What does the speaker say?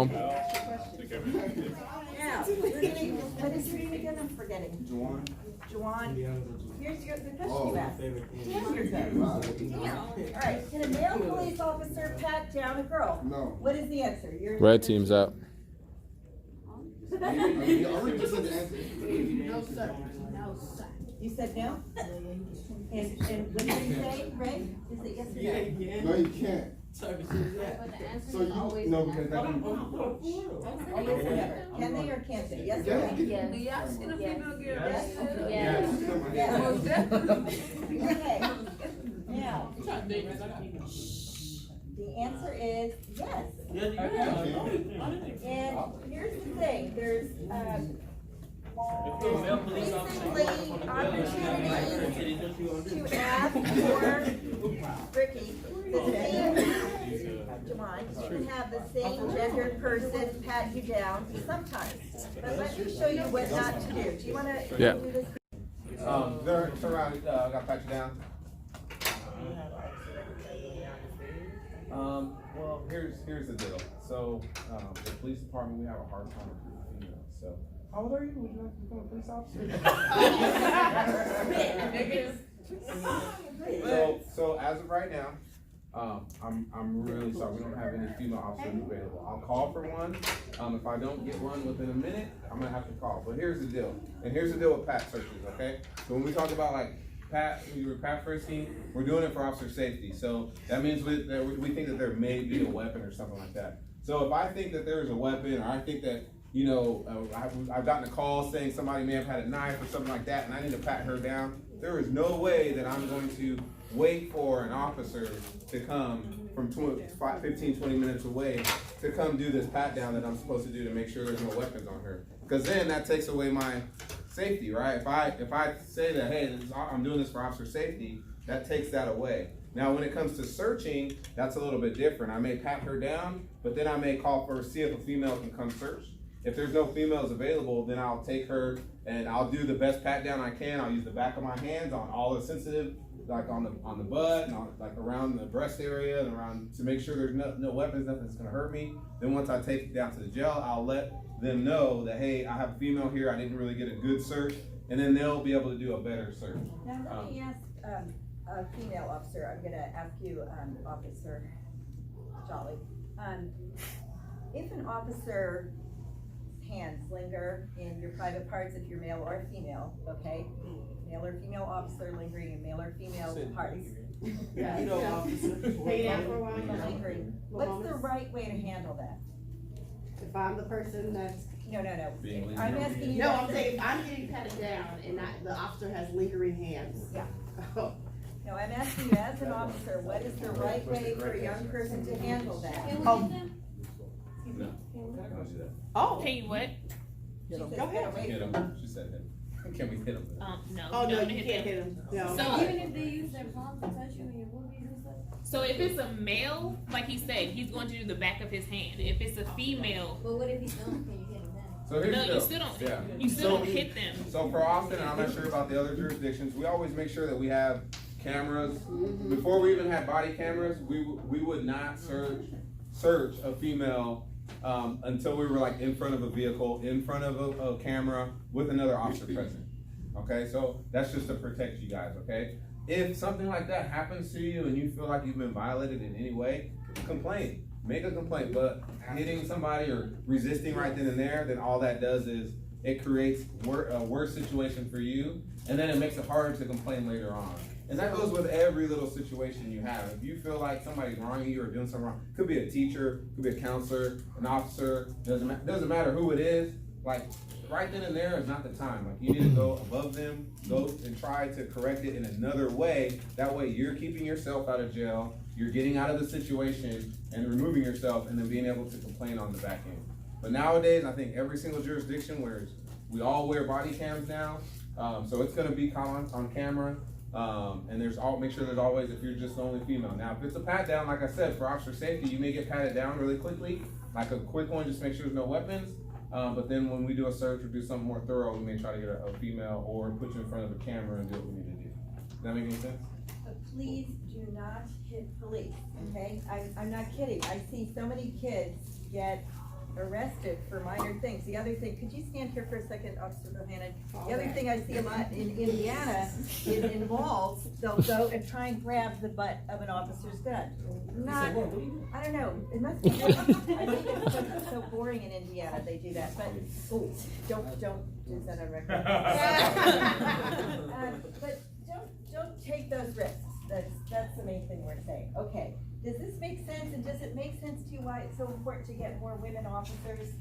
home. Now, what is your name again? I'm forgetting. Juwan. Here's the question you asked. Damn, you're good. Damn. All right. Can a male police officer pat down a girl? No. What is the answer? Red team's out. No, sir. You said no? And what did you say, Ray? Is it yes or no? No, you can't. So you no, because that Oh, yes or never. Can they or can't they? Yes or no? Yes. Okay. Now, the answer is yes. And here's the thing, there's recently opportunities to ask for Ricky, the same, Juwan, you can have the same gendered person pat you down sometimes. But let me show you what not to do. Do you want to do this? turn around, got pat you down. Well, here's the deal. So, the police department, we have a hard time recruiting females. So, how old are you? Would you like to become a police officer? So as of right now, I'm really sorry. We don't have any female officers available. I'll call for one. If I don't get one within a minute, I'm gonna have to call. But here's the deal. And here's the deal with pat searches, okay? So when we talk about like pat frisking, we're doing it for officer safety. So that means we think that there may be a weapon or something like that. So if I think that there is a weapon, or I think that, you know, I've gotten a call saying somebody may have had a knife or something like that, and I need to pat her down, there is no way that I'm going to wait for an officer to come from 15, 20 minutes away to come do this pat down that I'm supposed to do to make sure there's no weapons on her. Because then that takes away my safety, right? If I say that, hey, I'm doing this for officer safety, that takes that away. Now, when it comes to searching, that's a little bit different. I may pat her down, but then I may call for, see if a female can come search. If there's no females available, then I'll take her and I'll do the best pat down I can. I'll use the back of my hands on all the sensitive, like on the butt, and like around the breast area, and around, to make sure there's no weapons, nothing that's gonna hurt me. Then once I take it down to the jail, I'll let them know that, hey, I have a female here, I didn't really get a good search, and then they'll be able to do a better search. Now let me ask a female officer. I'm gonna ask you, Officer Jolly. If an officer's hands linger in your private parts, if you're male or female, okay? Male or female officer lingering in male or female parts. Yeah, you know, officer. Lay down for a while. Lingering. What's the right way to handle that? If I'm the person that's. No. I'm asking you. No, I'm saying I'm getting patted down and the officer has lingering hands. Yeah. Oh. No, I'm asking you as an officer, what is the right way for a young person to handle that? Oh. Oh. Can you what? She says, Go ahead. Hit him. She said hit him. Can we hit him? No. Oh, no, you can't hit him. No. So, even if they use their palms to touch you in your boobies and stuff? So if it's a male, like he said, he's going to do the back of his hand. If it's a female, But what if he's don't? Can you hit him then? So here's no, the deal. you still don't. Yeah. You still don't hit them. So for Austin, and I'm not sure about the other jurisdictions, we always make sure that we have cameras. Before we even had body cameras, we would not search a female until we were like in front of a vehicle, in front of a camera with another officer present. Okay, so that's just to protect you guys, okay? If something like that happens to you and you feel like you've been violated in any way, complain. Make a complaint, but hitting somebody or resisting right then and there, then all that does is it creates a worse situation for you, and then it makes it harder to complain later on. And that goes with every little situation you have. If you feel like somebody's wronging you or doing something wrong, could be a teacher, could be a counselor, an officer, doesn't matter who it is, like right then and there is not the time. Like you need to go above them, go and try to correct it in another way. That way you're keeping yourself out of jail, you're getting out of the situation and removing yourself, and then being able to complain on the back end. But nowadays, I think every single jurisdiction where we all wear body cams now, so it's gonna be caught on camera. And make sure there's always, if you're just the only female. Now, if it's a pat down, like I said, for officer safety, you may get patted down really quickly, like a quick one, just make sure there's no weapons. But then when we do a search or do something more thorough, we may try to get a female or put you in front of a camera and do what we need to do. Does that make any sense? Please do not hit police, okay? I'm not kidding. I see so many kids get arrested for minor things. The other thing, could you stand here for a second, Officer Bohannon? The other thing I see a lot in Indiana, it involves, they'll go and try and grab the butt of an officer's gun. Not, I don't know, it must be, I think it's so boring in Indiana, they do that, but, oh, don't do that on record. But don't take those risks. That's the main thing we're saying. Okay, does this make sense, and does it make sense to you why it's so important to get more women officers?